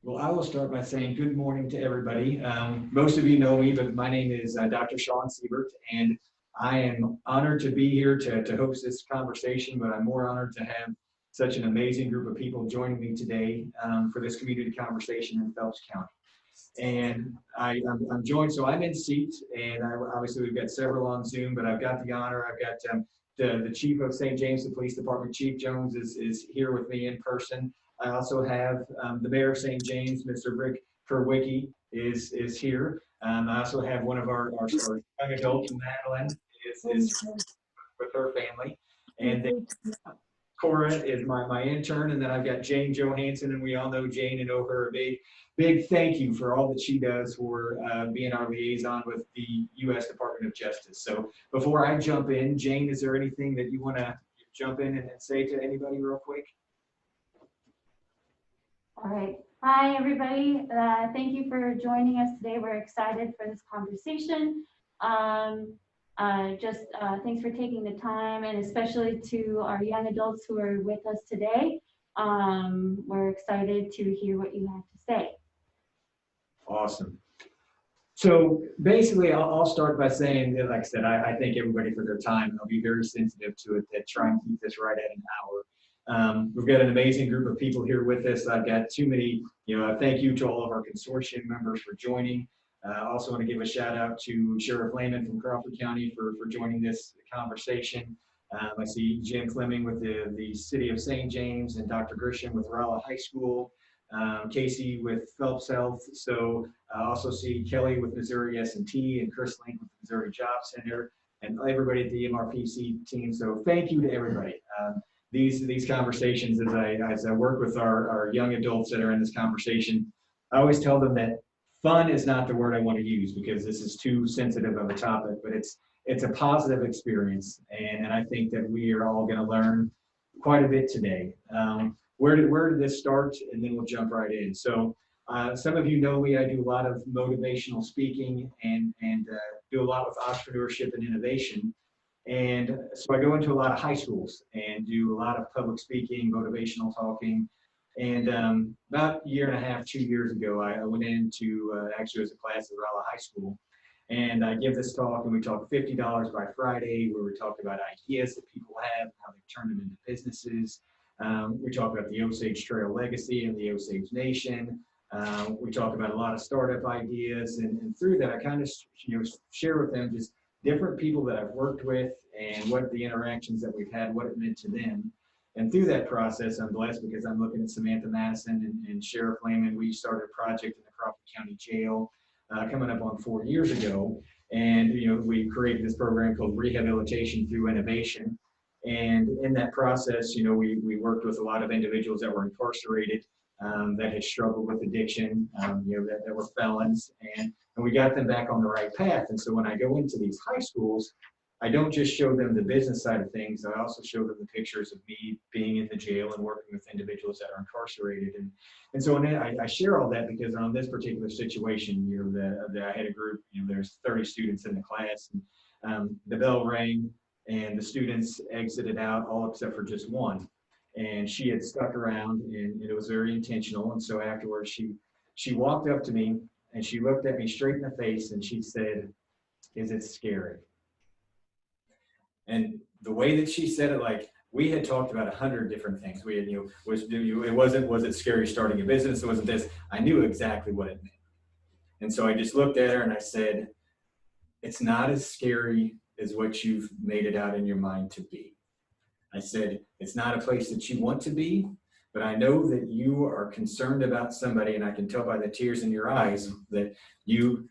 Well, I will start by saying good morning to everybody. Most of you know me, but my name is Dr. Sean Siebert, and I am honored to be here to host this conversation, but I'm more honored to have such an amazing group of people joining me today for this community conversation in Phelps County. And I'm joined, so I'm in seat, and obviously we've got several on Zoom, but I've got the honor, I've got the Chief of St. James, the Police Department, Chief Jones is here with me in person. I also have the Mayor of St. James, Mr. Rick Perwicki is here. I also have one of our young adults, Madeline, is with her family. And then Cora is my intern, and then I've got Jane Johansson, and we all know Jane and owe her a big thank you for all that she does for being our liaison with the U.S. Department of Justice. So before I jump in, Jane, is there anything that you want to jump in and say to anybody real quick? All right. Hi, everybody. Thank you for joining us today. We're excited for this conversation. Thanks for taking the time, and especially to our young adults who are with us today. We're excited to hear what you have to say. Awesome. So basically, I'll start by saying that, like I said, I thank everybody for their time, and I'll be very sensitive to it, that try and keep this right at an hour. We've got an amazing group of people here with us. I've got too many, thank you to all of our consortium members for joining. I also want to give a shout out to Sheriff Lehman from Crawford County for joining this conversation. I see Jim Fleming with the City of St. James, and Dr. Grisham with Rolla High School, Casey with Phelps Health. So I also see Kelly with Missouri S&T, and Chris Link with the Missouri Job Center, and everybody at the MRPC team. So thank you to everybody. These conversations, as I work with our young adults that are in this conversation, I always tell them that fun is not the word I want to use, because this is too sensitive of a topic, but it's a positive experience, and I think that we are all going to learn quite a bit today. Where did this start? And then we'll jump right in. So some of you know me. I do a lot of motivational speaking and do a lot with entrepreneurship and innovation. And so I go into a lot of high schools and do a lot of public speaking, motivational talking. And about a year and a half, 2 years ago, I went into actually as a class at Rolla High School. And I give this talk, and we talk $50 by Friday, where we talk about ideas that people have, how they turn them into businesses. We talk about the Osage Trail legacy and the Osage Nation. We talk about a lot of startup ideas, and through that, I kind of share with them just different people that I've worked with and what the interactions that we've had, what it meant to them. And through that process, I'm blessed because I'm looking at Samantha Madison and Sheriff Lehman. We started a project in the Crawford County Jail coming up on 4 years ago. And we created this program called Rehabilitation Through Innovation. And in that process, we worked with a lot of individuals that were incarcerated, that had struggled with addiction, that were felons, and we got them back on the right path. And so when I go into these high schools, I don't just show them the business side of things. I also show them the pictures of me being in the jail and working with individuals that are incarcerated. And so I share all that because on this particular situation, I had a group, there's 30 students in the class, and the bell rang, and the students exited out, all except for just one. And she had stuck around, and it was very intentional. And so afterwards, she walked up to me, and she looked at me straight in the face, and she said, "Is it scary?" And the way that she said it, like, we had talked about 100 different things. We had, was it scary starting a business? It wasn't this. I knew exactly what it meant. And so I just looked at her and I said, "It's not as scary as what you've made it out in your mind to be." I said, "It's not a place that you want to be, but I know that you are concerned about somebody, and I can tell by the tears in your eyes that you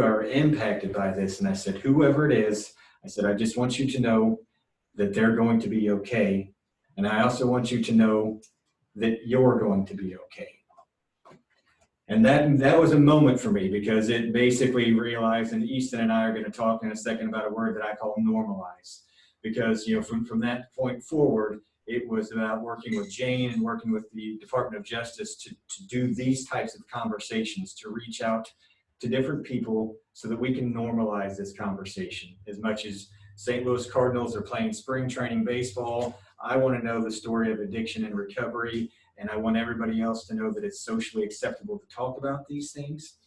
are impacted by this." And I said, "Whoever it is," I said, "I just want you to know that they're going to be okay. And I also want you to know that you're going to be okay." And that was a moment for me, because it basically realized, and Easton and I are going to talk in a second about a word that I call normalize. Because from that point forward, it was about working with Jane and working with the Department of Justice to do these types of conversations, to reach out to different people so that we can normalize this conversation. As much as St. Louis Cardinals are playing spring training baseball, I want to know the story of addiction and recovery, and I want everybody else to know that it's socially acceptable to talk about these things.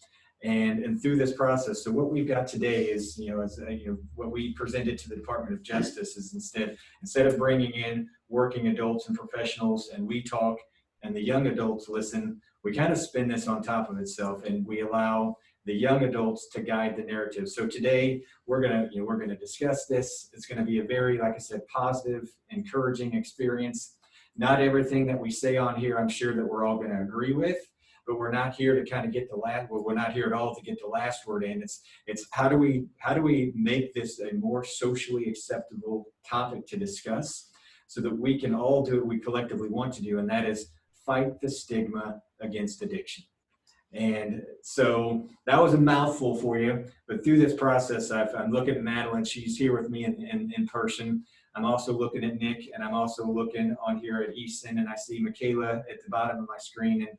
And through this process, so what we've got today is, what we presented to the Department of Justice is instead of bringing in working adults and professionals and we talk and the young adults listen, we kind of spin this on top of itself and we allow the young adults to guide the narrative. So today we're gonna discuss this. It's gonna be a very, like I said, positive, encouraging experience. Not everything that we say on here, I'm sure that we're all gonna agree with, but we're not here to kind of get the last. Well, we're not here at all to get the last word in. It's how do we make this a more socially acceptable topic to discuss, so that we can all do what we collectively want to do, and that is fight the stigma against addiction. And so that was a mouthful for you, but through this process, I'm looking at Madeline. She's here with me in person. I'm also looking at Nick, and I'm also looking on here at Easton, and I see Michaela at the bottom of my screen. And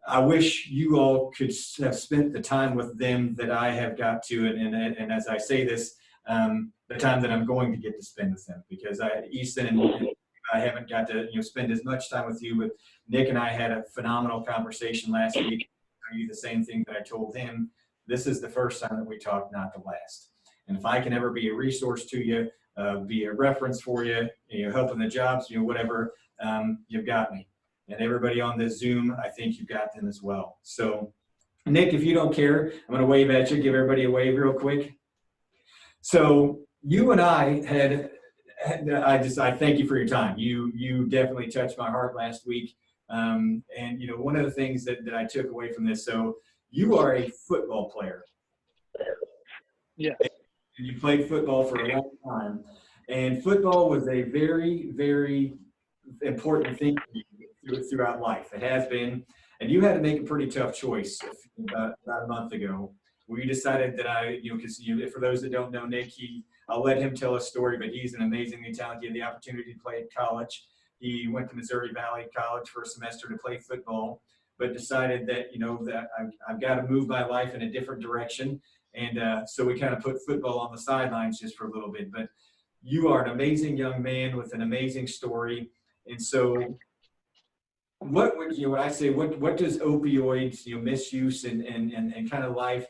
I wish you all could have spent the time with them that I have got to, and as I say this, the time that I'm going to get to spend with them, because Easton and I haven't got to spend as much time with you. But Nick and I had a phenomenal conversation last week. I tell you the same thing that I told him. This is the first time that we talked, not the last. And if I can ever be a resource to you, be a reference for you, helping the jobs, whatever, you've got me. And everybody on this Zoom, I think you've got them as well. So, Nick, if you don't care, I'm going to wave at you. Give everybody a wave real quick. So, you and I I thank you for your time. You definitely touched my heart last week. And one of the things that I took away from this. So, you are a football player. Yes. And you played football for a long time. And football was a very, very important thing throughout life. It has been, and you had to make a pretty tough choice about a month ago, where you decided that because for those that don't know Nick, I'll let him tell a story, but he's an amazingly talented. He had the opportunity to play at college. He went to Missouri Valley College for a semester to play football, but decided that that I've got to move my life in a different direction, and so we kind of put football on the sidelines just for a little bit. But you are an amazing young man with an amazing story. And so what would when I say what does opioids, misuse and kind of life,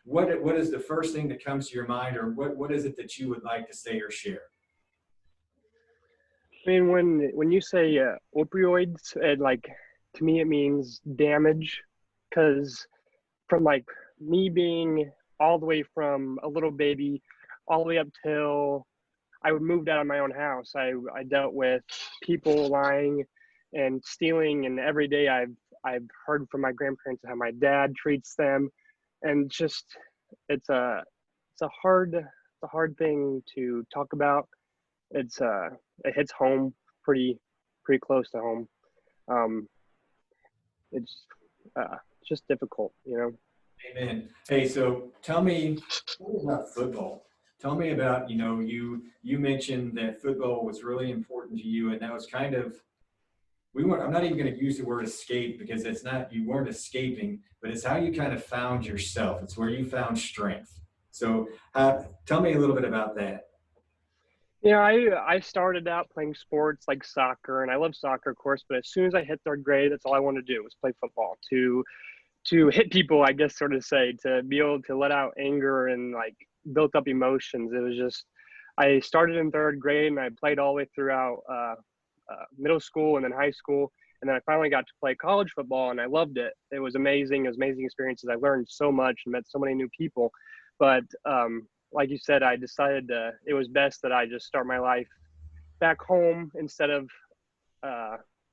what is the first thing that comes to your mind, or what is it that you would like to say or share? I mean, when you say opioids, to me it means damage, because from me being all the way from a little baby all the way up till I moved out of my own house, I dealt with people lying and stealing, and every day I've heard from my grandparents how my dad treats them, and just it's a hard thing to talk about. It hits home pretty close to home. It's just difficult. Amen. Hey, so tell me about football. Tell me about, you mentioned that football was really important to you, and that was kind of, I'm not even going to use the word escape, because it's not, you weren't escaping, but it's how you kind of found yourself. It's where you found strength. So tell me a little bit about that. Yeah, I started out playing sports like soccer, and I love soccer, of course, but as soon as I hit third grade, that's all I wanted to do was play football, to hit people, I guess, sort of say, to be able to let out anger and built up emotions. It was just, I started in third grade and I played all the way throughout middle school and then high school. And then I finally got to play college football and I loved it. It was amazing. It was amazing experiences. I learned so much and met so many new people. But like you said, I decided it was best that I just start my life back home instead of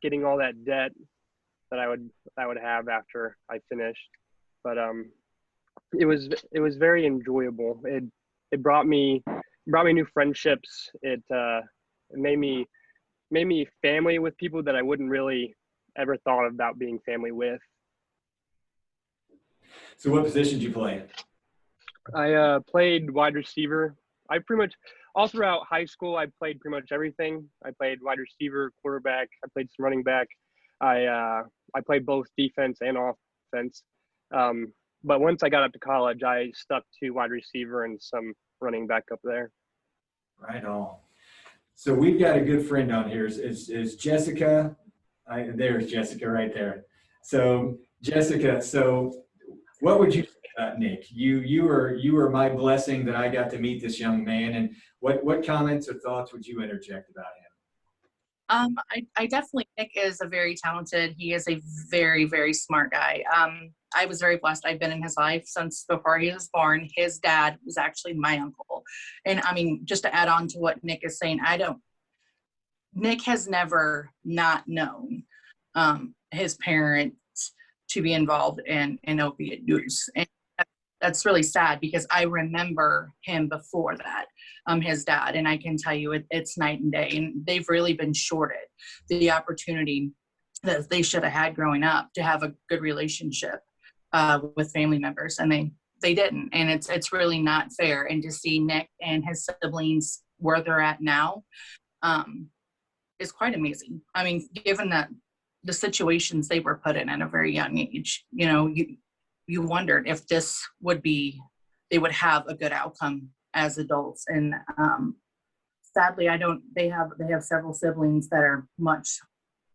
getting all that debt that I would have after I finished. But it was very enjoyable. It brought me new friendships. It made me family with people that I wouldn't really ever thought about being family with. So what position did you play? I played wide receiver. I pretty much all throughout high school I played pretty much everything. I played wide receiver, quarterback. I played some running back. I played both defense and offense. But once I got up to college, I stuck to wide receiver and some running back up there. Right on. So we've got a good friend on here. Is Jessica There's Jessica right there. So Jessica, so what would you say about Nick? You were my blessing that I got to meet this young man. And what comments or thoughts would you interject about him? I definitely, Nick is a very talented, he is a very, very smart guy. I was very blessed. I've been in his life since before he was born. His dad was actually my uncle. And I mean, just to add on to what Nick is saying, Nick has never not known his parents to be involved in opiate use. And that's really sad because I remember him before that, his dad, and I can tell you it's night and day. And they've really been shorted the opportunity that they should have had growing up to have a good relationship with family members, and they didn't. And it's really not fair. And to see Nick and his siblings where they're at now is quite amazing. I mean, given that the situations they were put in at a very young age, you know, you wondered if this would be, they would have a good outcome as adults. And sadly, they have several siblings that are much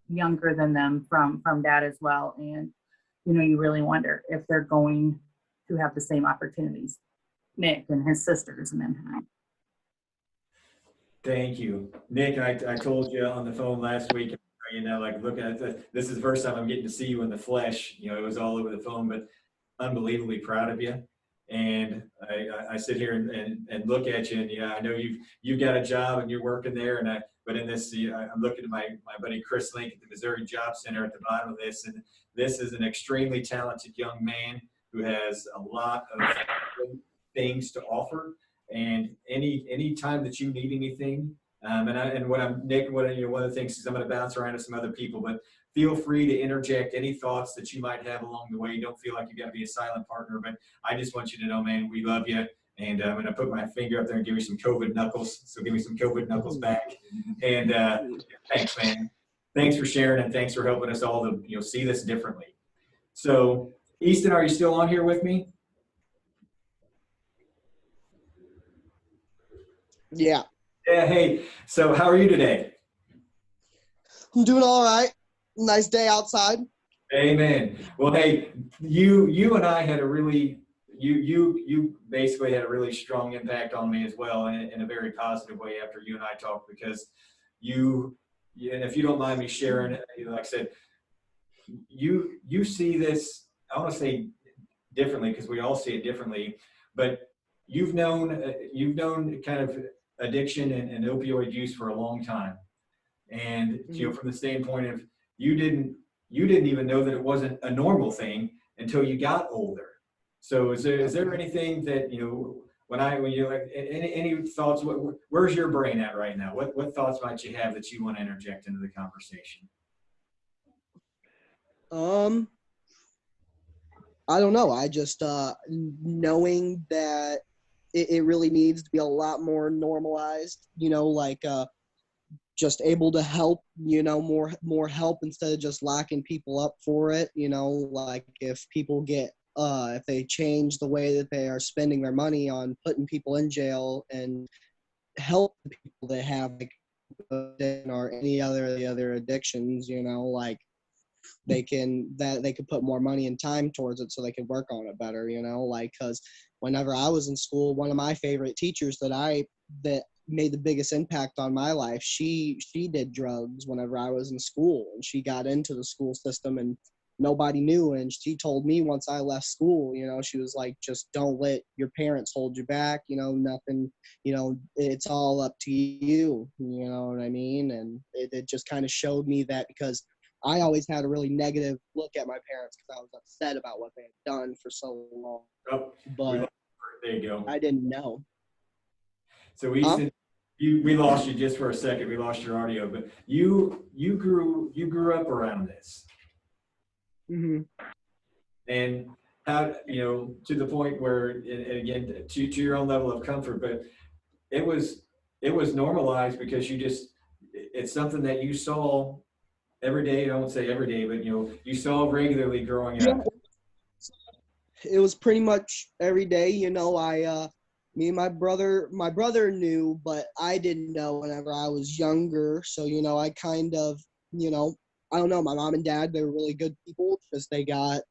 younger than them from dad as well. And, you know, you really wonder if they're going to have the same opportunities Nick and his sisters and them had. Thank you. Nick, I told you on the phone last week, you know, like looking at this is the first time I'm getting to see you in the flesh. You know, it was all over the phone, but unbelievably proud of you. And I sit here and look at you, and yeah, I know you've got a job and you're working there, but in this, I'm looking at my buddy Chris Link at the Missouri Job Center at the bottom of this, and this is an extremely talented young man who has a lot of things to offer. And any time that you need anything, Nick, one of the things is I'm going to bounce around to some other people, but feel free to interject any thoughts that you might have along the way. Don't feel like you got to be a silent partner, but I just want you to know, man, we love you. And I'm going to put my finger up there and give you some COVID knuckles. So give me some COVID knuckles back. And thanks, man. Thanks for sharing, and thanks for helping us all to see this differently. So, Easton, are you still on here with me? Yeah. Yeah. Hey. So, how are you today? I'm doing all right. Nice day outside. Amen. Well, hey, you and I had a really you basically had a really strong impact on me as well in a very positive way after you and I talked, because and if you don't mind me sharing, like I said, you see this, I want to say differently because we all see it differently, but you've known kind of addiction and opioid use for a long time. And from the standpoint of you didn't even know that it wasn't a normal thing until you got older. So is there anything that when you like any thoughts? Where's your brain at right now? What thoughts might you have that you want to interject into the conversation? I don't know. I just knowing that it really needs to be a lot more normalized. Just able to help, more help instead of just locking people up for it. Like if people if they change the way that they are spending their money on putting people in jail and help the people that have or any other addictions, like they could put more money and time towards it so they could work on it better, because whenever I was in school, one of my favorite teachers that made the biggest impact on my life, she did drugs whenever I was in school, and she got into the school system and nobody knew. And she told me once I left school, she was like, just don't let your parents hold you back, nothing, it's all up to you, you know what I mean? And it just kind of showed me that, because I always had a really negative look at my parents because I was upset about what they had done for so long. Oh, but there you go. I didn't know. So we lost you just for a second. We lost your audio, but you grew up around this. Mm-hmm. And how, to the point where, and again, to your own level of comfort, but it was normalized because it's something that you saw every day. I won't say every day, but you saw regularly growing up. It was pretty much every day. Me and my brother knew, but I didn't know whenever I was younger. So, I kind of, I don't know, my mom and dad, they were really good people, just they got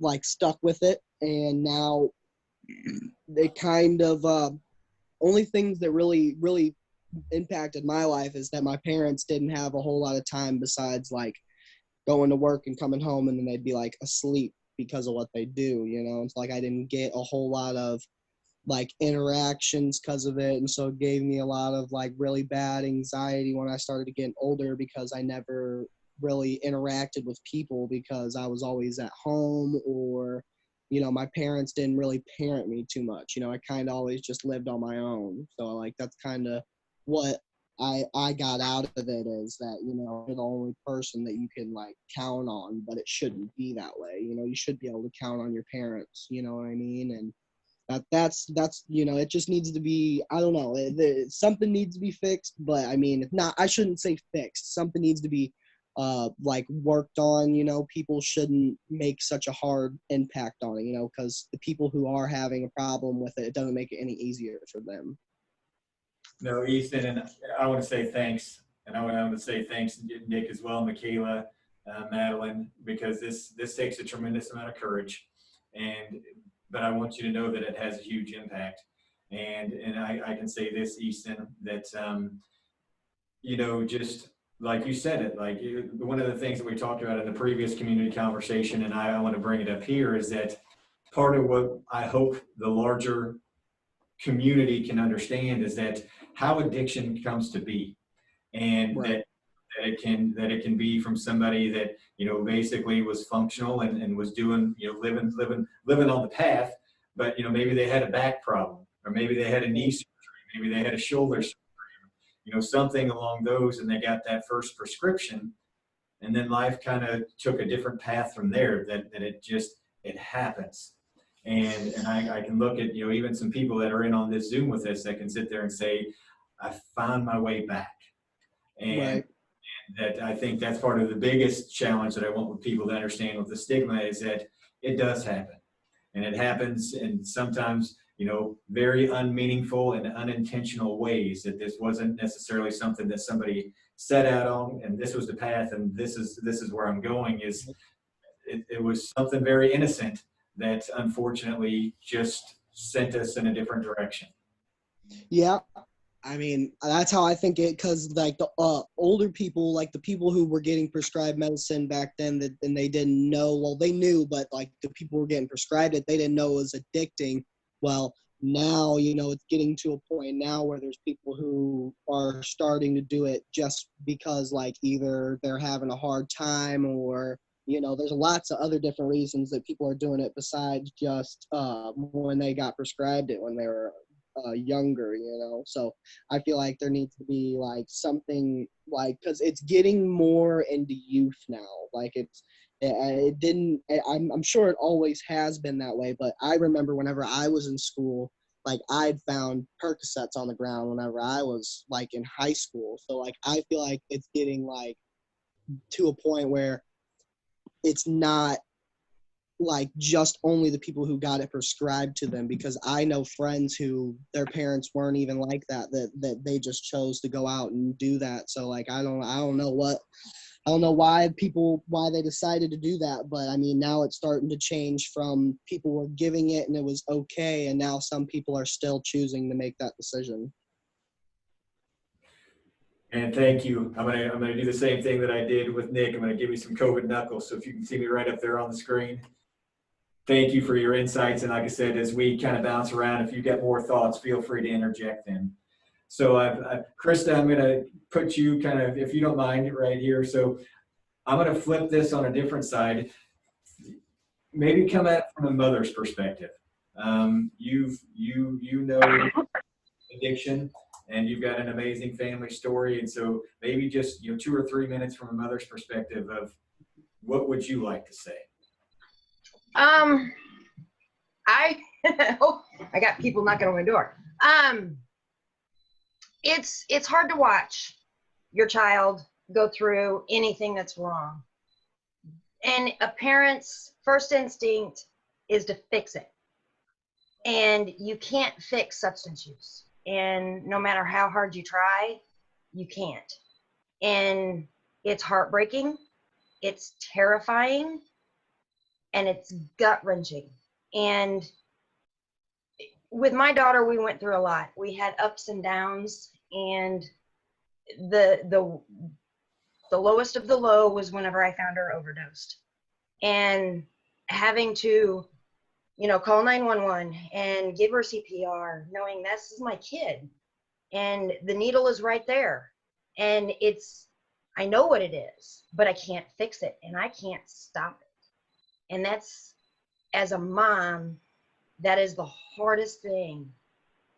like stuck with it, and now they kind of only things that really impacted my life is that my parents didn't have a whole lot of time besides like going to work and coming home, and then they'd be like asleep because of what they do, you know. It's like I didn't get a whole lot of like interactions because of it, and so it gave me a lot of like really bad anxiety when I started getting older, because I never really interacted with people because I was always at home, or you know, my parents didn't really parent me too much, you know. I kind of always just lived on my own, so like that's kind of what I got out of it, is that, you know, you're the only person that you can like count on, but it shouldn't be that way, you know. You should be able to count on your parents, you know what I mean? And that's you know, it just needs to be, I don't know, something needs to be fixed, but I mean, if not, I shouldn't say fixed, something needs to be like worked on, you know. People shouldn't make such a hard impact on it, you know, because the people who are having a problem with it, it doesn't make it any easier for them. No, Ethan, and I want to say thanks, and I want to say thanks to Nick as well, Michaela, Madeline, because this takes a tremendous amount of courage, and but I want you to know that it has a huge impact, and I can say this, Easton, that you know, just like you said it, like one of the things that we talked about in the previous community conversation, and I want to bring it up here, is that part of what I hope the larger community can understand is that how addiction comes to be, and Right. that it can be from somebody that, you know, basically was functional and was doing, you know, living on the path, but you know, maybe they had a back problem, or maybe they had a knee surgery, maybe they had a shoulder surgery, you know, something along those, and they got that first prescription, and then life kind of took a different path from there, that it just, it happens. And I can look at, you know, even some people that are in on this Zoom with us that can sit there and say, I found my way back. And Right. that, I think that's part of the biggest challenge that I want with people to understand with the stigma, is that it does happen. And it happens in sometimes, you know, very unmeaningful and unintentional ways, that this wasn't necessarily something that somebody set out on, and this was the path, and this is where I'm going. Is it was something very innocent that unfortunately just sent us in a different direction. Yeah, I mean, that's how I think it, because like the older people, like the people who were getting prescribed medicine back then, that and they didn't know, well, they knew, but like the people who were getting prescribed it, they didn't know it was addicting. Well, now, you know, it's getting to a point now where there's people who are starting to do it just because like either they're having a hard time, or, you know, there's lots of other different reasons that people are doing it besides just when they got prescribed it when they were younger, you know. So I feel like there needs to be like something like, because it's getting more into youth now. Like it didn't. I'm sure it always has been that way, but I remember whenever I was in school, like I'd found Percocets on the ground whenever I was like in high school. So like I feel like it's getting like to a point where it's not like just only the people who got it prescribed to them, because I know friends who their parents weren't even like that they just chose to go out and do that. So like I don't know why they decided to do that, but I mean, now it's starting to change from people were giving it and it was okay, and now some people are still choosing to make that decision. And thank you. I'm gonna do the same thing that I did with Nick. I'm gonna give you some COVID knuckles. So if you can see me right up there on the screen. Thank you for your insights. And like I said, as we kind of bounce around, if you get more thoughts, feel free to interject them. So Krista, I'm gonna put you kind of, if you don't mind, right here. So I'm gonna flip this on a different side. Maybe come at it from a mother's perspective. You know addiction, and you've got an amazing family story. And so maybe just, you know, 2 or 3 minutes from a mother's perspective of what would you like to say? I oh, I got people knocking on my door. It's hard to watch your child go through anything that's wrong. And a parent's first instinct is to fix it. And you can't fix substance use. And no matter how hard you try, you can't. And It's heartbreaking, it's terrifying, and it's gut-wrenching. And with my daughter, we went through a lot. We had ups and downs, and the lowest of the low was whenever I found her overdosed. And having to, call 911 and give her CPR, knowing this is my kid and the needle is right there. And I know what it is, but I can't fix it and I can't stop it. And that's, as a mom, that is the hardest thing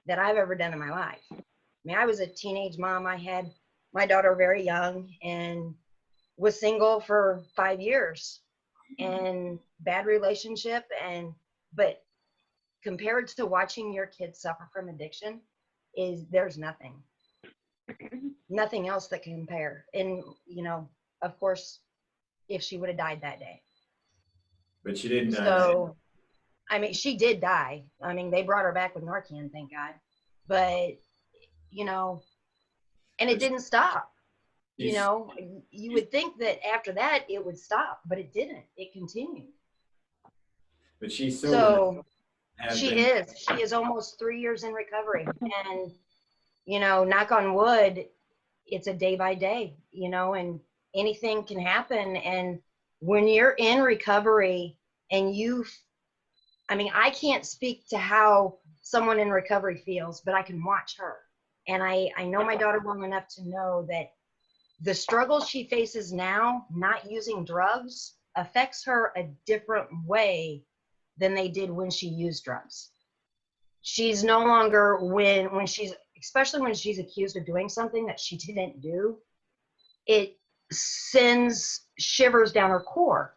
that I've ever done in my life. I mean, I was a teenage mom. I had my daughter very young and was single for 5 years and bad relationship. But compared to watching your kids suffer from addiction, there's nothing else that can compare. And, of course, if she would have died that day. But she didn't die. So, I mean, she did die. I mean, they brought her back with Narcan, thank God. But, and it didn't stop. You would think that after that it would stop, but it didn't. It continued. But she's so she is almost 3 years in recovery. And, knock on wood, it's a day by day, and anything can happen. And when you're in recovery and I can't speak to how someone in recovery feels, but I can watch her. And I know my daughter well enough to know that the struggle she faces now, not using drugs, affects her a different way than they did when she used drugs. She's no longer, especially when she's accused of doing something that she didn't do, it sends shivers down her core.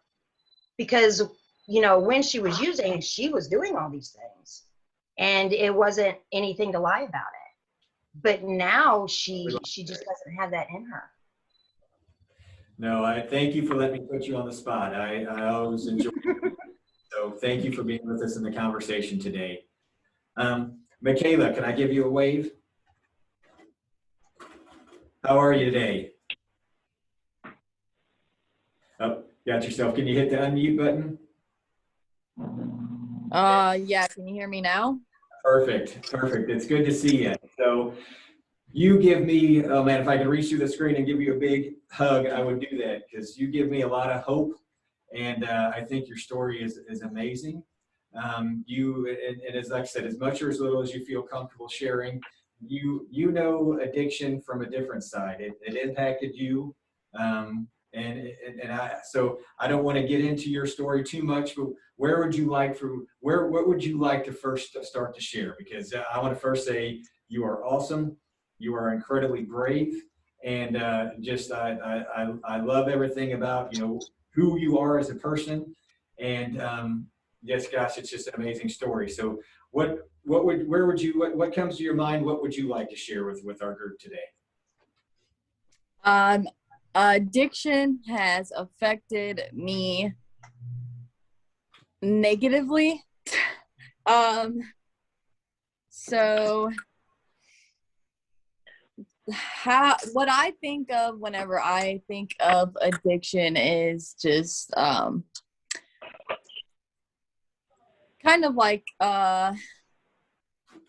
Because, when she was using, she was doing all these things. And it wasn't anything to lie about it. But now she just doesn't have that in her. No, I thank you for letting me put you on the spot. I always enjoy it. So thank you for being with us in the conversation today. Michaela, can I give you a wave? How are you today? Oh, got yourself. Can you hit the unmute button? Yeah, can you hear me now? Perfect. It's good to see you. So you give me, oh man, if I could reach through the screen and give you a big hug, I would do that, because you give me a lot of hope. And I think your story is amazing. And as like I said, as much or as little as you feel comfortable sharing, you know addiction from a different side. It impacted you. So I don't want to get into your story too much, but what would you like to first start to share? Because I want to first say you are awesome. You are incredibly brave. And I love everything about, who you are as a person. And yes, gosh, it's just an amazing story. So what comes to your mind? What would you like to share with our group today? Addiction has affected me negatively. So what I think of whenever I think of addiction is just kind of like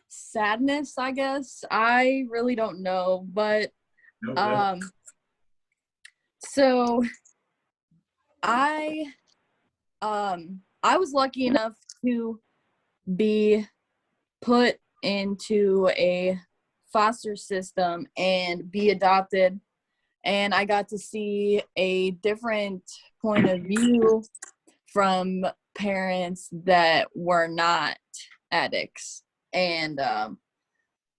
sadness, I guess. I really don't know, but so I was lucky enough to be put into a foster system and be adopted, and I got to see a different point of view from parents that were not addicts. And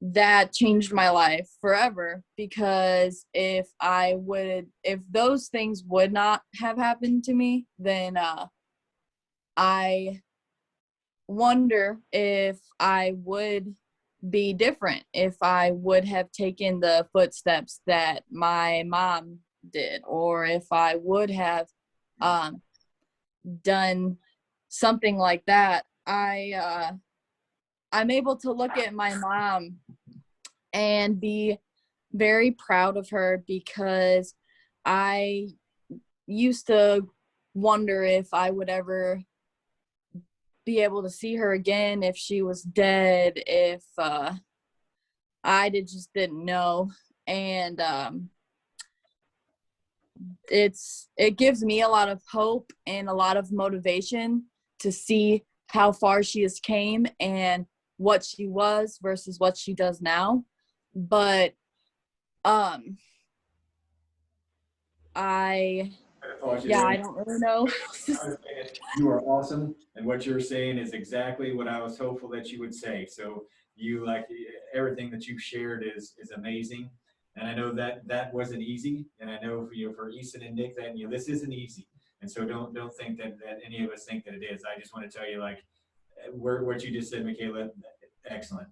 that changed my life forever, because if those things would not have happened to me, then I wonder if I would be different, if I would have taken the footsteps that my mom did, or if I would have done something like that. I'm able to look at my mom and be very proud of her, because I used to wonder if I would ever be able to see her again, if she was dead, if just didn't know. And it gives me a lot of hope and a lot of motivation to see how far she has came and what she was versus what she does now. But I don't really know. You are awesome, and what you're saying is exactly what I was hopeful that you would say. So you everything that you've shared is amazing, and I know that that wasn't easy, and I know for Easton and Nick that this isn't easy, and so don't think that any of us think that it is. I just want to tell you what you just said, Michaela, excellent,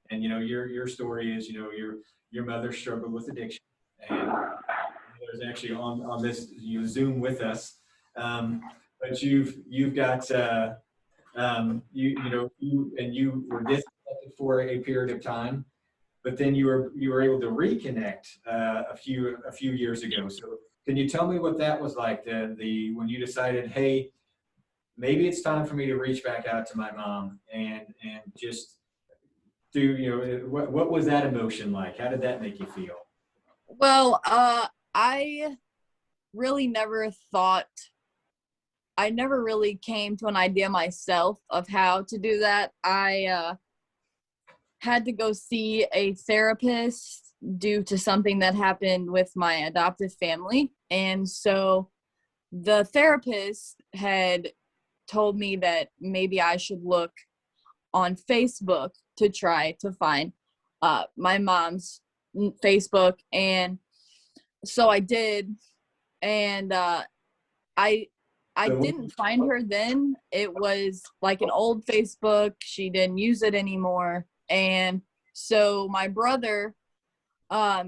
and your story is your mother struggled with addiction, and there's actually on this Zoom with us. But you've got you were disconnected for a period of time, but then you were able to reconnect a few years ago. So can you tell me what that was like? The when you decided, hey, maybe it's time for me to reach back out to my mom and just do what was that emotion like? How did that make you feel? Well, I really never thought, I never really came to an idea myself of how to do that. I had to go see a therapist due to something that happened with my adoptive family. And so the therapist had told me that maybe I should look on Facebook to try to find my mom's Facebook. And so I did. And I So didn't find her then. It was like an old Facebook. She didn't use it anymore. And so my brother,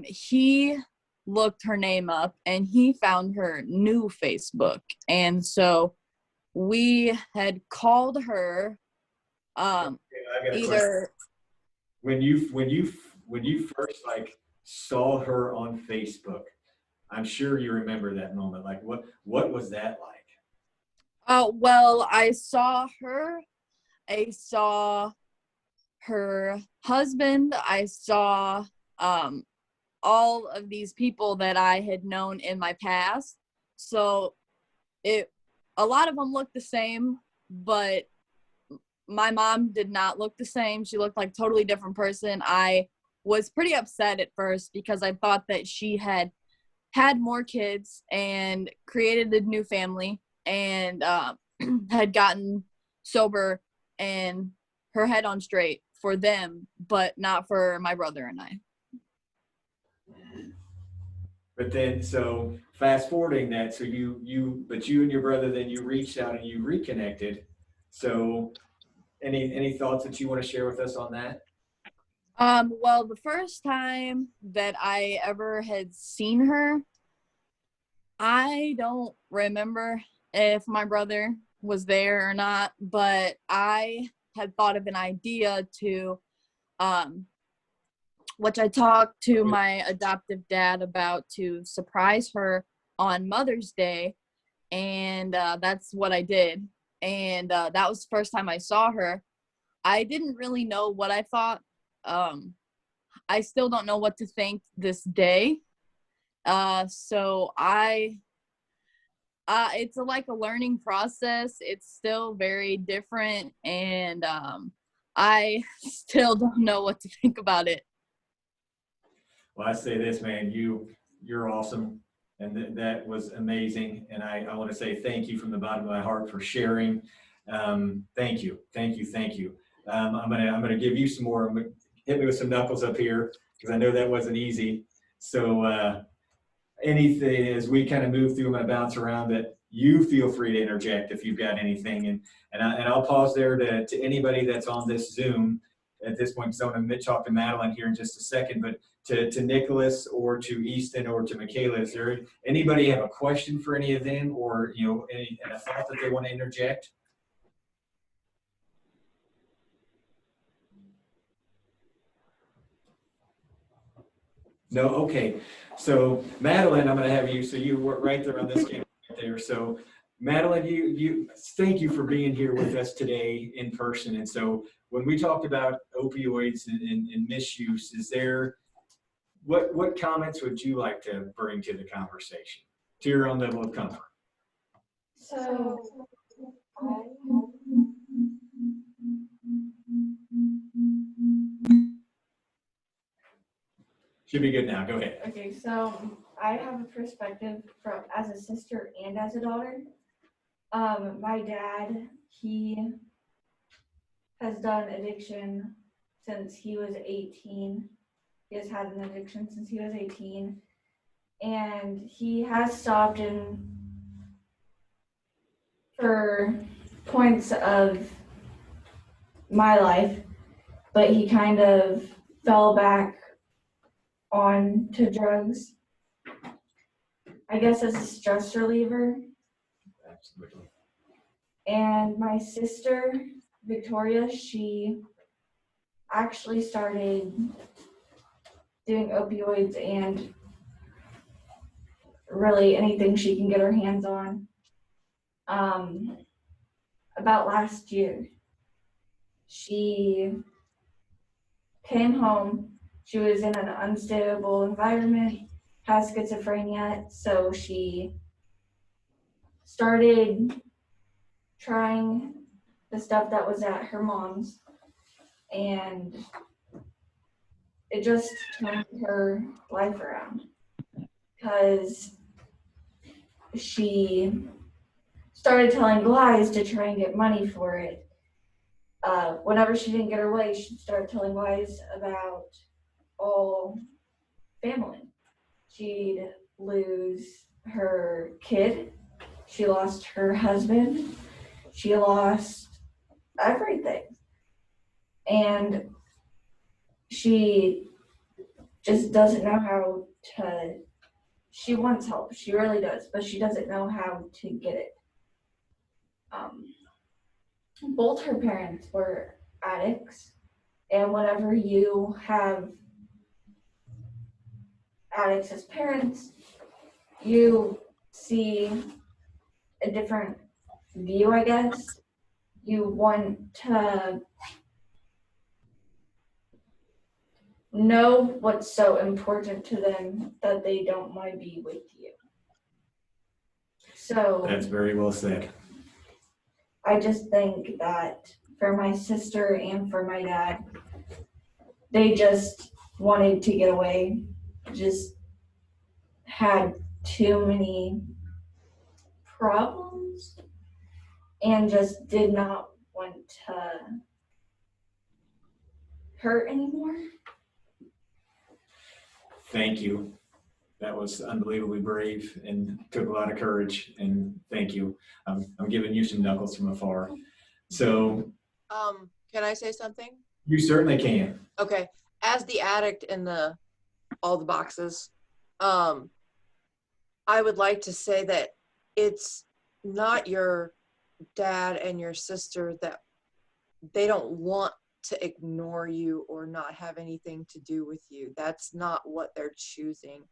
he looked her name up and he found her new Facebook. And so we had called her I got a question. either When you first saw her on Facebook, I'm sure you remember that moment. Like what was that like? well, I saw her, I saw her husband, I saw all of these people that I had known in my past. So a lot of them looked the same, but my mom did not look the same. She looked like a totally different person. I was pretty upset at first because I thought that she had more kids and created a new family and had gotten sober and her head on straight for them, but not for my brother and I. But then, so fast forwarding that, so but you and your brother, then you reached out and you reconnected. So any thoughts that you want to share with us on that? Well, the first time that I ever had seen her, I don't remember if my brother was there or not, but I had thought of an idea to, which I talked to my adoptive dad about, to surprise her on Mother's Day. And that's what I did. And that was the first time I saw her. I didn't really know what I thought. I still don't know what to think this day. So it's like a learning process. It's still very different, and I still don't know what to think about it. Well, I say this, man, you're awesome, and that was amazing. And I want to say thank you from the bottom of my heart for sharing. Thank you, thank you, thank you. I'm gonna give you some more. Hit me with some knuckles up here because I know that wasn't easy. So anything as we kind of move through them and bounce around, that you feel free to interject if you've got anything. And I'll pause there to anybody that's on this Zoom at this point, because I'm going to talk to Madeline here in just a second, but to Nicholas or to Easton or to Michaela, is there anybody have a question for any of them, or a thought that they want to interject? No, okay. So Madeline, I'm going to have you. So you were right there on this camera right there. So Madeline, you thank you for being here with us today in person. And so when we talked about opioids and misuse, is there what comments would you like to bring to the conversation to your own level of comfort? So, Should be good now. Go ahead. Okay, so I have a perspective from as a sister and as a daughter. My dad, he has done addiction since he was 18. He has had an addiction since he was 18. And he has stopped in for points of my life, but he kind of fell back on to drugs, I guess as a stress reliever. Absolutely. And my sister, Victoria, she actually started doing opioids and really anything she can get her hands on. About last year, she came home. She was in an unstable environment, has schizophrenia, so she started trying the stuff that was at her mom's, and it just turned her life around because she started telling lies to try and get money for it. Whenever she didn't get her way, she'd start telling lies about all family. She'd lose her kid. She lost her husband. She lost everything. And she just doesn't know how to, she wants help. She really does, but she doesn't know how to get it. Both her parents were addicts, and whenever you have addicts as parents, you see a different view, I guess. You want to know what's so important to them that they don't want to be with you. So That's very well said. I just think that for my sister and for my dad, they just wanted to get away, just had too many problems and just did not want to hurt anymore. Thank you. That was unbelievably brave and took a lot of courage, and thank you. I'm giving you some knuckles from afar. So Can I say something? you certainly can. Okay. As the addict in all the boxes, I would like to say that it's not your dad and your sister that they don't want to ignore you or not have anything to do with you. That's not what they're choosing.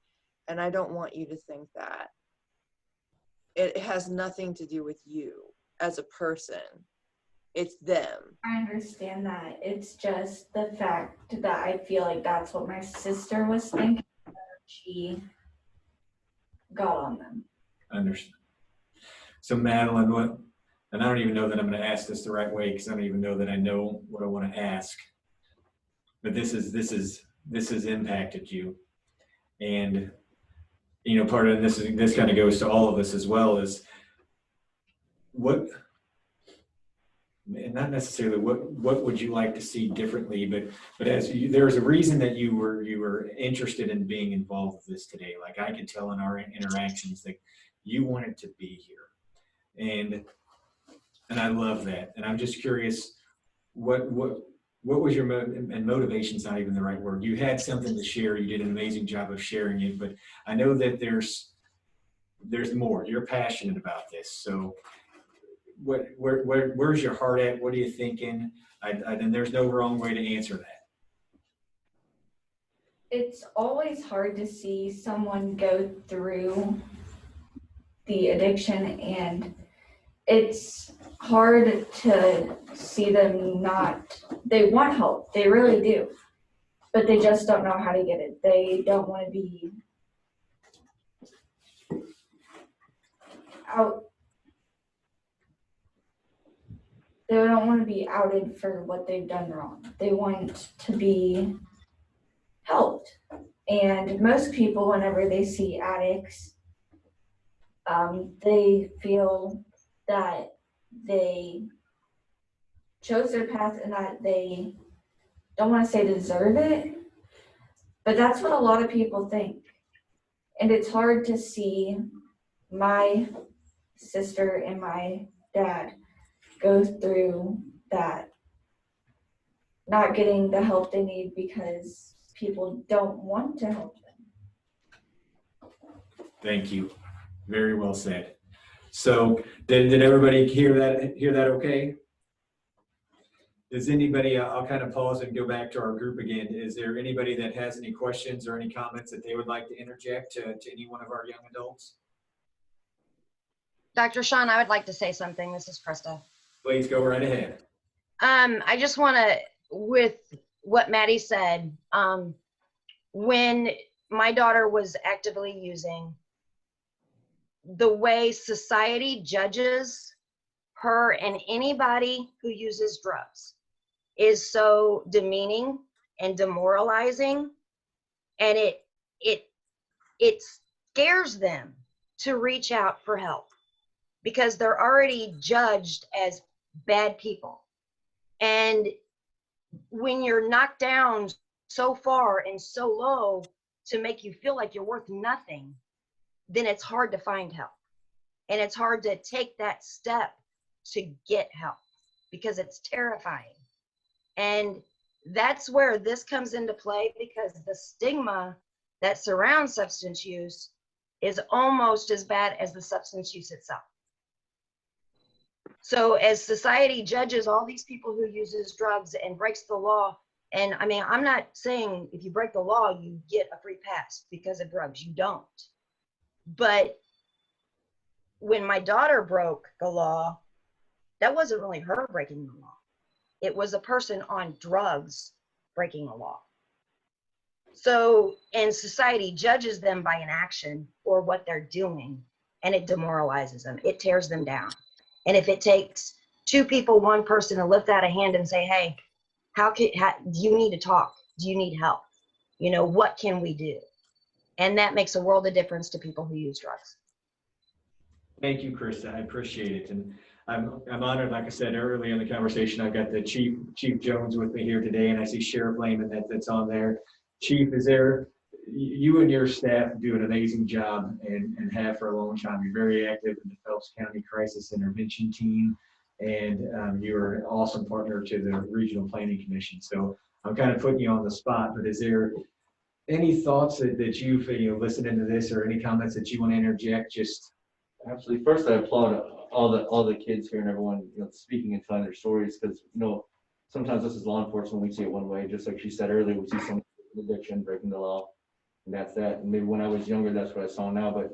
And I don't want you to think that. It has nothing to do with you as a person. It's them. I understand that. It's just the fact that I feel like that's what my sister was thinking. She got on them. Understand. So Madeline, what, and I don't even know that I'm going to ask this the right way because I don't even know that I know what I want to ask. But this has impacted you, and you know, part of this kind of goes to all of us as well, is what, and not necessarily what would you like to see differently, but as you, there's a reason that you were interested in being involved with this today. Like I can tell in our interactions that you wanted to be here, and I love that. And I'm just curious, what was your and motivation's not even the right word. You had something to share. You did an amazing job of sharing it, but I know that there's more. You're passionate about this. So where's your heart at? What are you thinking? And there's no wrong way to answer that. It's always hard to see someone go through the addiction, and it's hard to see them they want help, they really do, but they just don't know how to get it. They don't want to be out, they don't want to be outed for what they've done wrong. They want to be helped. And most people, whenever they see addicts, they feel that they chose their path and that they don't want to say deserve it, but that's what a lot of people think. And it's hard to see my sister and my dad go through that, not getting the help they need because people don't want to help them. Thank you. Very well said. So did everybody hear that okay? Does anybody, I'll kind of pause and go back to our group again. Is there anybody that has any questions or any comments that they would like to interject to any one of our young adults? Dr. Sean, I would like to say something. This is Krista. Please go right ahead. I just want to, with what Maddie said, when my daughter was actively using, the way society judges her and anybody who uses drugs is so demeaning and demoralizing, and it scares them to reach out for help because they're already judged as bad people. And when you're knocked down so far and so low to make you feel like you're worth nothing, then it's hard to find help. And it's hard to take that step to get help because it's terrifying. And that's where this comes into play, because the stigma that surrounds substance use is almost as bad as the substance use itself. So as society judges all these people who uses drugs and breaks the law, and I mean, I'm not saying if you break the law, you get a free pass because of drugs, you don't. But when my daughter broke the law, that wasn't really her breaking the law. It was a person on drugs breaking the law. So, and society judges them by inaction or what they're doing, and it demoralizes them. It tears them down. And if it takes two people, one person to lift out a hand and say, hey, do you need to talk? Do you need help? You know, what can we do? And that makes a world of difference to people who use drugs. Thank you, Krista. I appreciate it. And I'm honored, like I said earlier in the conversation, I've got the Chief Jones with me here today, and I see Sheriff Lehman that's on there. Chief, you and your staff do an amazing job and have for a long time. You're very active in the Phelps County Crisis Intervention Team, and you're an awesome partner to the Regional Planning Commission. So I'm kind of putting you on the spot, but is there any thoughts that you've listening to this, or any comments that you want to interject? Just absolutely. First, I applaud all the kids here and everyone speaking and telling their stories, because sometimes us as law enforcement, we see it one way, just like she said earlier. We see someone with addiction breaking the law, and that's that. And maybe when I was younger, that's what I saw now. But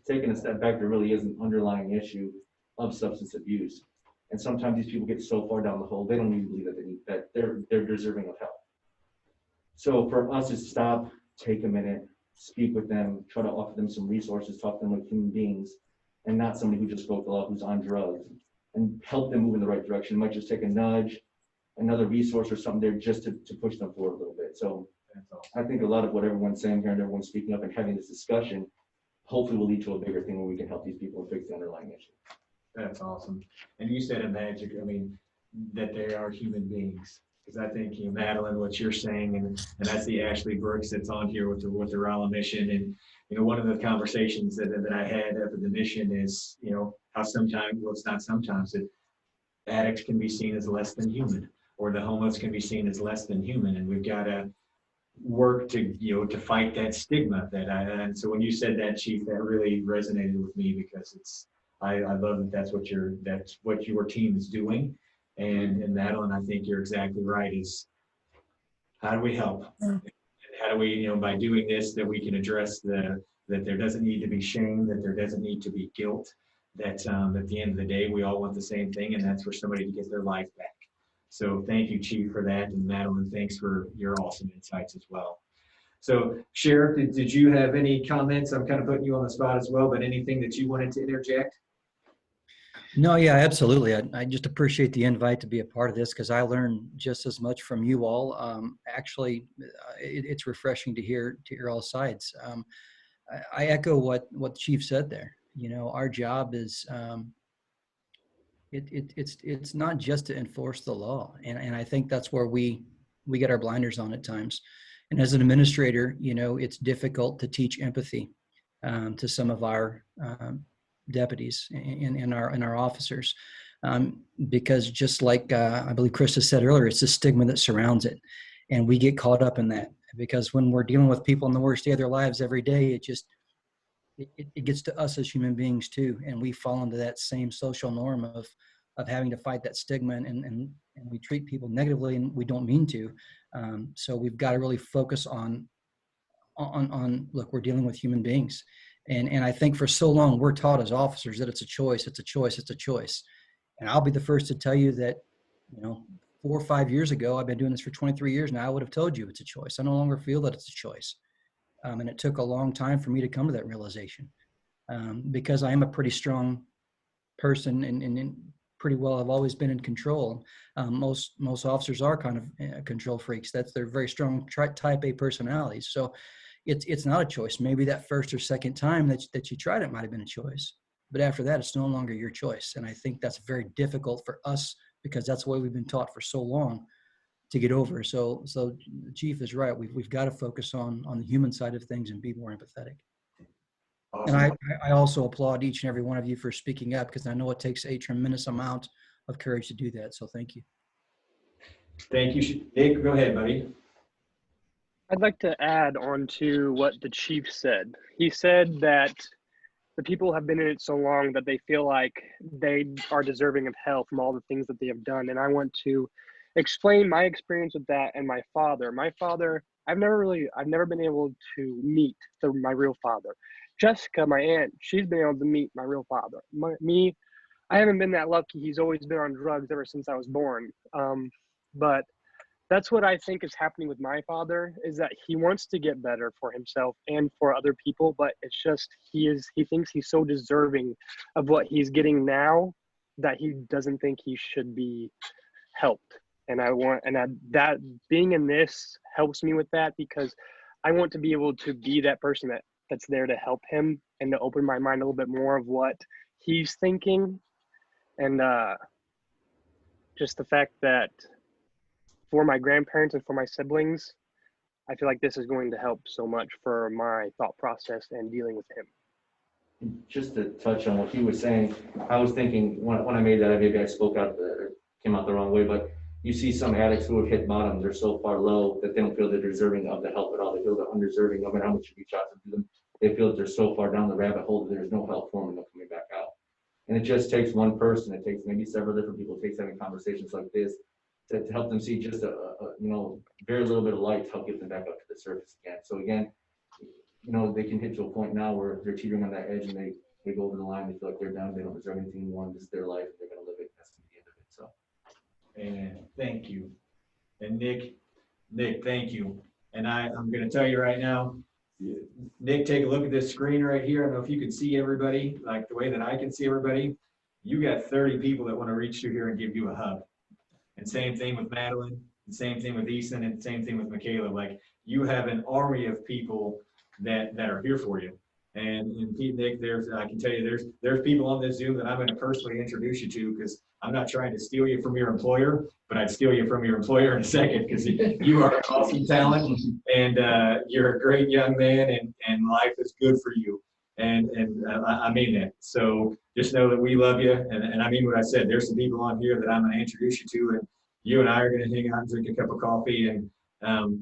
taking a step back, there really is an underlying issue of substance abuse, and sometimes these people get so far down the hole they don't even believe that they're deserving of help. So for us to stop, take a minute, speak with them, try to offer them some resources, talk to them like human beings, and not somebody who just broke the law, who's on drugs, and help them move in the right direction. It might just take a nudge, another resource or something there just to push them forward a little bit. So I think a lot of what everyone's saying here and everyone's speaking up and having this discussion hopefully will lead to a bigger thing where we can help these people and fix the underlying issue. That's awesome. And you said it magic, that they are human beings. Because I think, Madeline, what you're saying, and I see Ashley Brooks that's on here with the Raleigh mission. And, one of the conversations that I had after the mission is, how sometimes, well, it's not sometimes, that addicts can be seen as less than human, or the homeless can be seen as less than human. And we've got to work to fight that stigma and so when you said that, Chief, that really resonated with me, because I love that's what your team is doing. And Madeline, I think you're exactly right, is how do we help? And how do we, you know, by doing this, that we can address that there doesn't need to be shame, that there doesn't need to be guilt, that at the end of the day, we all want the same thing, and that's for somebody to get their life back. So thank you, Chief, for that. And Madeline, thanks for your awesome insights as well. So Sheriff, did you have any comments? I'm kind of putting you on the spot as well, but anything that you wanted to interject? No, yeah, absolutely. I just appreciate the invite to be a part of this because I learn just as much from you all. Actually, it's refreshing to hear all sides. I echo what the Chief said there. You know, our job is it's not just to enforce the law, and I think that's where we get our blinders on at times. And as an administrator, you know, it's difficult to teach empathy to some of our deputies and our officers because just like I believe Krista said earlier, it's the stigma that surrounds it, and we get caught up in that because when we're dealing with people in the worst day of their lives every day, it gets to us as human beings too, and we fall into that same social norm of having to fight that stigma, and we treat people negatively, and we don't mean to. So we've got to really focus on look, we're dealing with human beings, and I think for so long we're taught as officers that it's a choice, it's a choice, it's a choice. And I'll be the first to tell you that, you know, 4 or 5 years ago, I've been doing this for 23 years now, I would have told you it's a choice. I no longer feel that it's a choice. And it took a long time for me to come to that realization because I am a pretty strong person and pretty well I've always been in control. Most officers are kind of control freaks. They're very strong type A personalities. So it's not a choice. Maybe that first or second time that you tried it might have been a choice, but after that it's no longer your choice. And I think that's very difficult for us because that's the way we've been taught for so long to get over. So the Chief is right. We've got to focus on the human side of things and be more empathetic. Awesome. And I also applaud each and every one of you for speaking up because I know it takes a tremendous amount of courage to do that. So thank you. Thank you. Nick, go ahead, buddy. I'd like to add on to what the Chief said. He said that the people have been in it so long that they feel like they are deserving of hell from all the things that they have done. And I want to explain my experience with that and my father. My father, I've never been able to meet my real father. Jessica, my aunt, she's been able to meet my real father. Me, I haven't been that lucky. He's always been on drugs ever since I was born. But that's what I think is happening with my father, is that he wants to get better for himself and for other people, but it's just he thinks he's so deserving of what he's getting now that he doesn't think he should be helped. And that being in this helps me with that because I want to be able to be that person that's there to help him and to open my mind a little bit more of what he's thinking. And just the fact that for my grandparents and for my siblings, I feel like this is going to help so much for my thought process and dealing with him. Just to touch on what he was saying, I was thinking when I made that, maybe I spoke out, came out the wrong way, but you see some addicts who have hit bottom, they're so far low that they don't feel they're deserving of the help at all. They feel they're undeserving, no matter how much you reach out to them. They feel that they're so far down the rabbit hole that there's no help for them and they're coming back out. And it just takes one person, it takes maybe several different people, it takes having conversations like this to help them see just a very little bit of light to help get them back up to the surface again. So again, you know, they can hit to a point now where they're teetering on that edge and they go over the line, they feel like they're down, they don't deserve anything more, and this is their life, they're gonna live it, that's the end of it. So And thank you. And Nick, thank you. And I'm gonna tell you right now, Nick, take a look at this screen right here. I don't know if you can see everybody like the way that I can see everybody. You got 30 people that want to reach through here and give you a hug. And same thing with Madeline, and same thing with Eason, and same thing with Michaela. Like, you have an army of people that are here for you. And Nick, I can tell you, there's people on this Zoom that I'm going to personally introduce you to, because I'm not trying to steal you from your employer, but I'd steal you from your employer in a second, because you are an awesome talent, and you're a great young man, and life is good for you. And I mean that. So just know that we love you. And I mean what I said. There's some people on here that I'm going to introduce you to, and you and I are going to hang out and drink a cup of coffee, and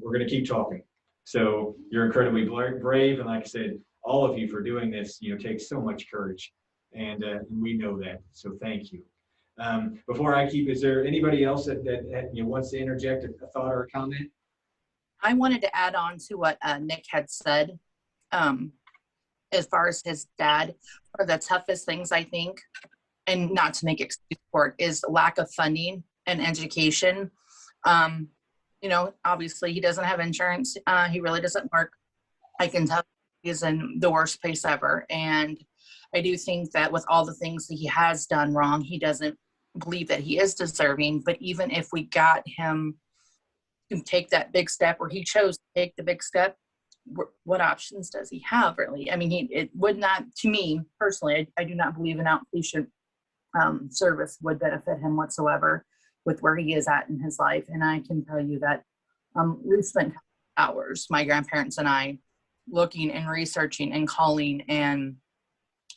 we're going to keep talking. So you're incredibly brave. And like I said, all of you for doing this, you know, takes so much courage. And we know that. So thank you. Before I keep, is there anybody else that you know, wants to interject a thought or a comment? I wanted to add on to what Nick had said. As far as his dad, one of the toughest things I think, and not to make excuse for it, is lack of funding and education. You know, obviously he doesn't have insurance. He really doesn't work. I can tell he's in the worst place ever. And I do think that with all the things that he has done wrong, he doesn't believe that he is deserving. But even if we got him to take that big step, or he chose to take the big step, what options does he have really? I mean, it would not, to me personally, I do not believe an outpatient service would benefit him whatsoever with where he is at in his life. And I can tell you that we've spent hours, my grandparents and I, looking and researching and calling, and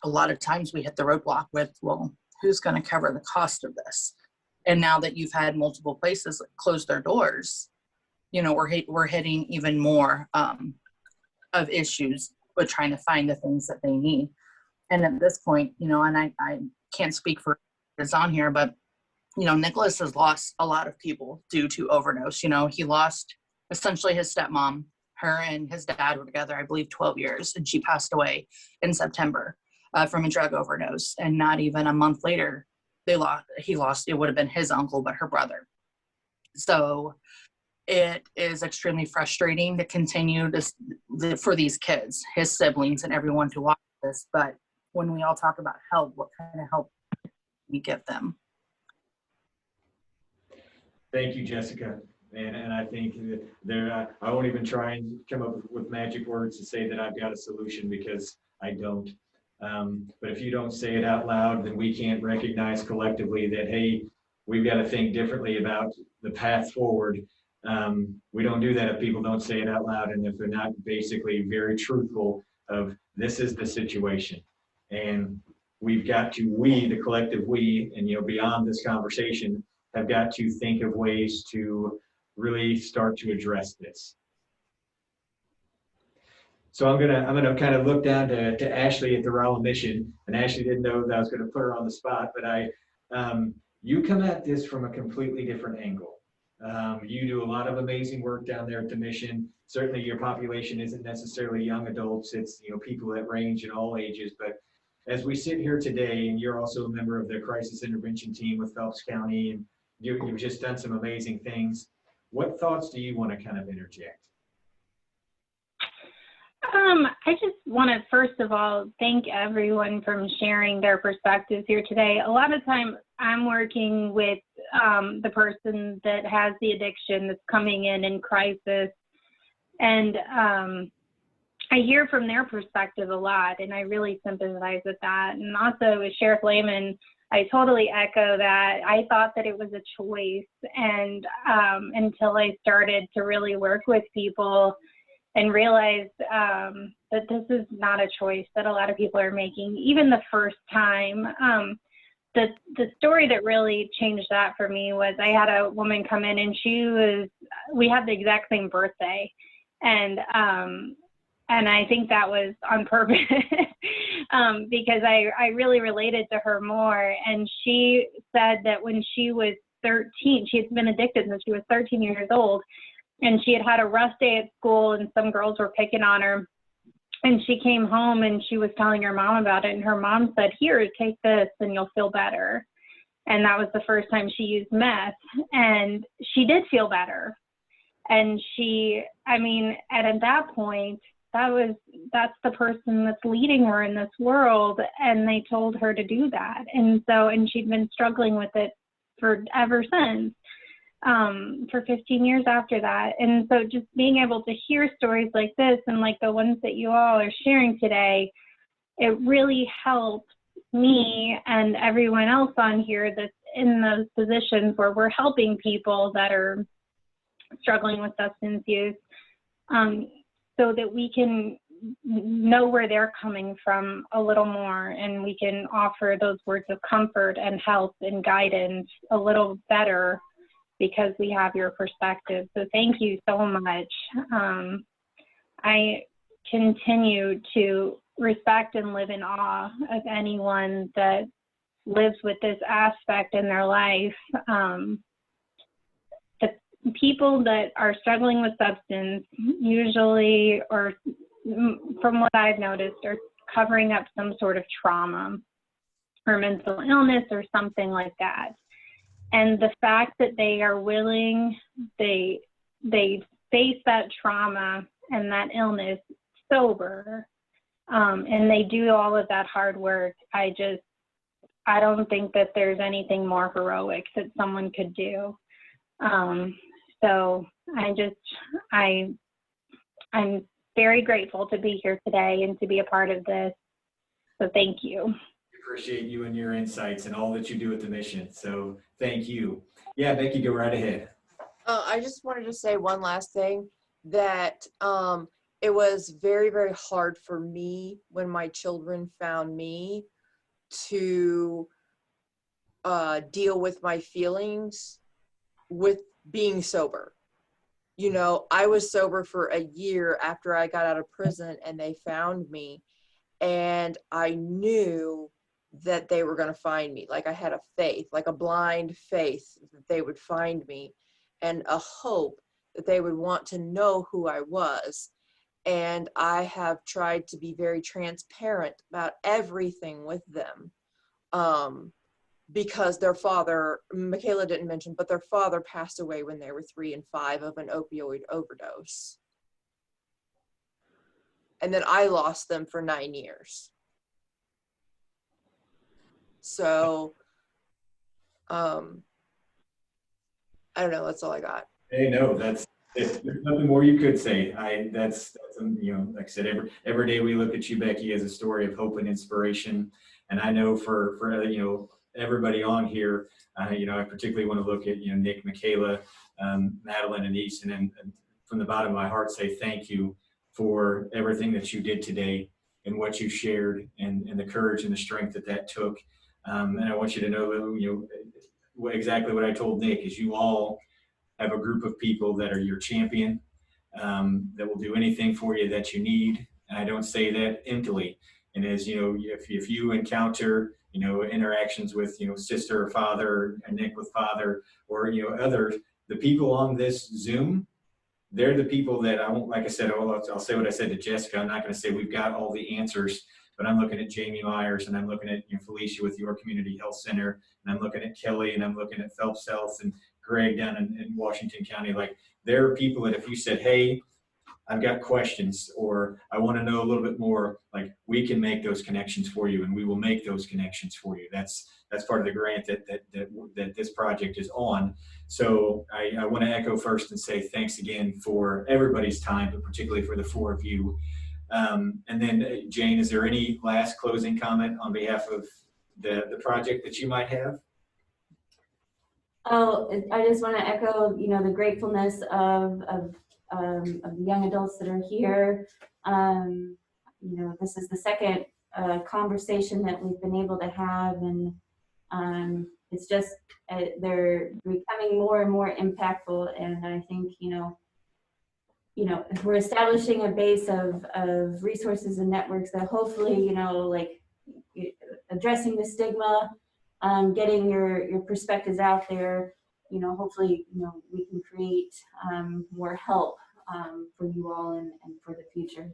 a lot of times we hit the roadblock with, well, who's going to cover the cost of this? And now that you've had multiple places close their doors, you know, we're hitting even more of issues with trying to find the things that they need. And at this point, you know, and I can't speak for what's on here, but, you know, Nicholas has lost a lot of people due to overdose. You know, he lost essentially his stepmom. Her and his dad were together, I believe, 12 years, and she passed away in September from a drug overdose. And not even a month later, he lost, it would have been his uncle, but her brother. So it is extremely frustrating to continue this for these kids, his siblings, and everyone to watch this. But when we all talk about help, what kind of help do we give them? Thank you, Jessica. And I think that I won't even try and come up with magic words to say that I've got a solution, because I don't. But if you don't say it out loud, then we can't recognize collectively that, hey, we've got to think differently about the path forward. We don't do that if people don't say it out loud, and if they're not basically very truthful of, this is the situation. And we've got to, we, the collective we, and, you know, beyond this conversation, have got to think of ways to really start to address this. So I'm gonna kind of look down to Ashley at the Rolla Mission, and Ashley didn't know that I was gonna put her on the spot, but you come at this from a completely different angle. You do a lot of amazing work down there at the mission. Certainly your population isn't necessarily young adults, it's, you know, people that range in all ages. But as we sit here today, and you're also a member of the crisis intervention team with Phelps County, and you've just done some amazing things, what thoughts do you want to kind of interject? I just want to, first of all, thank everyone for sharing their perspectives here today. A lot of time I'm working with the person that has the addiction that's coming in crisis. And I hear from their perspective a lot, and I really sympathize with that. And also with Sheriff Lehman, I totally echo that. I thought that it was a choice, and until I started to really work with people and realized that this is not a choice that a lot of people are making, even the first time. The story that really changed that for me was I had a woman come in, and we had the exact same birthday. And I think that was on purpose because I really related to her more. And she said that when she was 13, she had been addicted since she was 13 years old. And she had a rough day at school, and some girls were picking on her. And she came home and she was telling her mom about it. And her mom said, "Here, take this and you'll feel better." And that was the first time she used meth. And she did feel better. And at that point, that's the person that's leading her in this world. And they told her to do that. And she'd been struggling with it ever since. For 15 years after that. And so just being able to hear stories like this, and like the ones that you all are sharing today, it really helps me and everyone else on here that's in those positions where we're helping people that are struggling with substance use, so that we can know where they're coming from a little more, and we can offer those words of comfort and help and guidance a little better, because we have your perspective. So thank you so much. I continue to respect and live in awe of anyone that lives with this aspect in their life. people that are struggling with substance usually, or from what I've noticed, are covering up some sort of trauma or mental illness or something like that. And the fact that they are willing, they face that trauma and that illness sober, and they do all of that hard work. I don't think that there's anything more heroic that someone could do. So I'm very grateful to be here today and to be a part of this. So thank you. Appreciate you and your insights and all that you do with the mission. So thank you. Yeah, Becky, go right ahead. I just wanted to say one last thing, that it was very, very hard for me when my children found me to deal with my feelings with being sober. You know, I was sober for a year after I got out of prison, and they found me, and I knew that they were going to find me. Like, I had a faith, like a blind faith that they would find me, and a hope that they would want to know who I was. And I have tried to be very transparent about everything with them. Because their father, Michaela didn't mention, but their father passed away when they were 3 and 5 of an opioid overdose. And then I lost them for 9 years. So, I don't know, that's all I got. Hey, no, there's nothing more you could say. That's you know, like I said, every day we look at you, Becky, as a story of hope and inspiration. And I know for you know, everybody on here, you know, I particularly want to look at, you know, Nick, Michaela, Madeline, and Easton, and from the bottom of my heart say thank you for everything that you did today and what you shared, and the courage and the strength that took. And I want you to know, you know, exactly what I told Nick is you all have a group of people that are your champion, that will do anything for you that you need. And I don't say that emptily. And as you know, if you encounter, you know, interactions with, you know, sister or father, and Nick with father, or, you know, others, the people on this Zoom, they're the people that I won't, like I said, I'll say what I said to Jessica. I'm not going to say we've got all the answers, but I'm looking at Jamie Myers, and I'm looking at, you know, Felicia with your community health center, and I'm looking at Kelly, and I'm looking at Phelps Health, and Greg down in Washington County. Like, there are people that if you said, hey, I've got questions, or I want to know a little bit more, like, we can make those connections for you, and we will make those connections for you. That's part of the grant that this project is on. So I want to echo first and say thanks again for everybody's time, but particularly for the 4 of you. And then Jane, is there any last closing comment on behalf of the project that you might have? Oh, I just want to echo, you know, the gratefulness of the young adults that are here. You know, this is the second conversation that we've been able to have, and it's just they're becoming more and more impactful. And I think, you know, we're establishing a base of resources and networks that hopefully, you know, like addressing the stigma, getting your perspectives out there, you know, hopefully, you know, we can create more help for you all and for the future.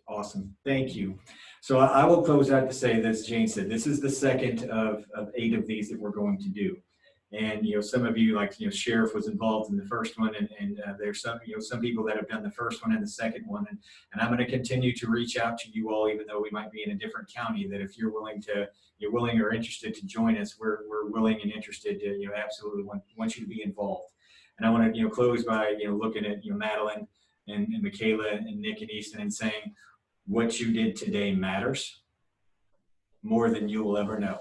Awesome, thank you. So I will close out to say, as Jane said, this is the second of 8 of these that we're going to do. And, you know, some of you, like, you know, Sheriff was involved in the first one, and there's some, you know, some people that have done the first one and the second one. And I'm going to continue to reach out to you all, even though we might be in a different county, that if you're willing or interested to join us, we're willing and interested to, you know, absolutely want you to be involved. And I want to, you know, close by, you know, looking at, you know, Madeline and Michaela and Nick and Easton, and saying, what you did today matters more than you will ever know.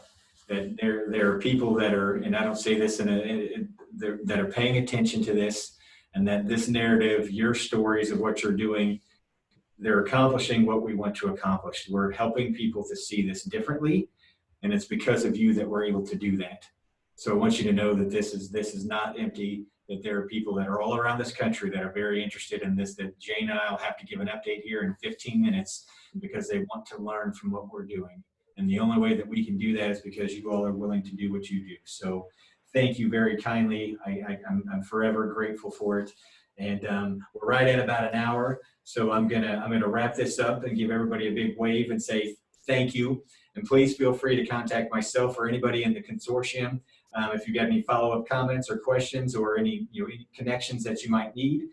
That there are people that are, and I don't say this that are paying attention to this, and that this narrative, your stories of what you're doing, they're accomplishing what we want to accomplish. We're helping people to see this differently, and it's because of you that we're able to do that. So I want you to know that this is not empty, that there are people that are all around this country that are very interested in this, that Jane and I will have to give an update here in 15 minutes because they want to learn from what we're doing. And the only way that we can do that is because you all are willing to do what you do. So thank you very kindly. I'm forever grateful for it. And we're right at about an hour, so I'm gonna wrap this up and give everybody a big wave and say thank you. And please feel free to contact myself or anybody in the consortium if you've got any follow-up comments or questions or any any connections that you might need.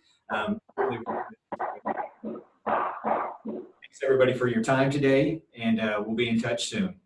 Thanks everybody for your time today, and we'll be in touch soon.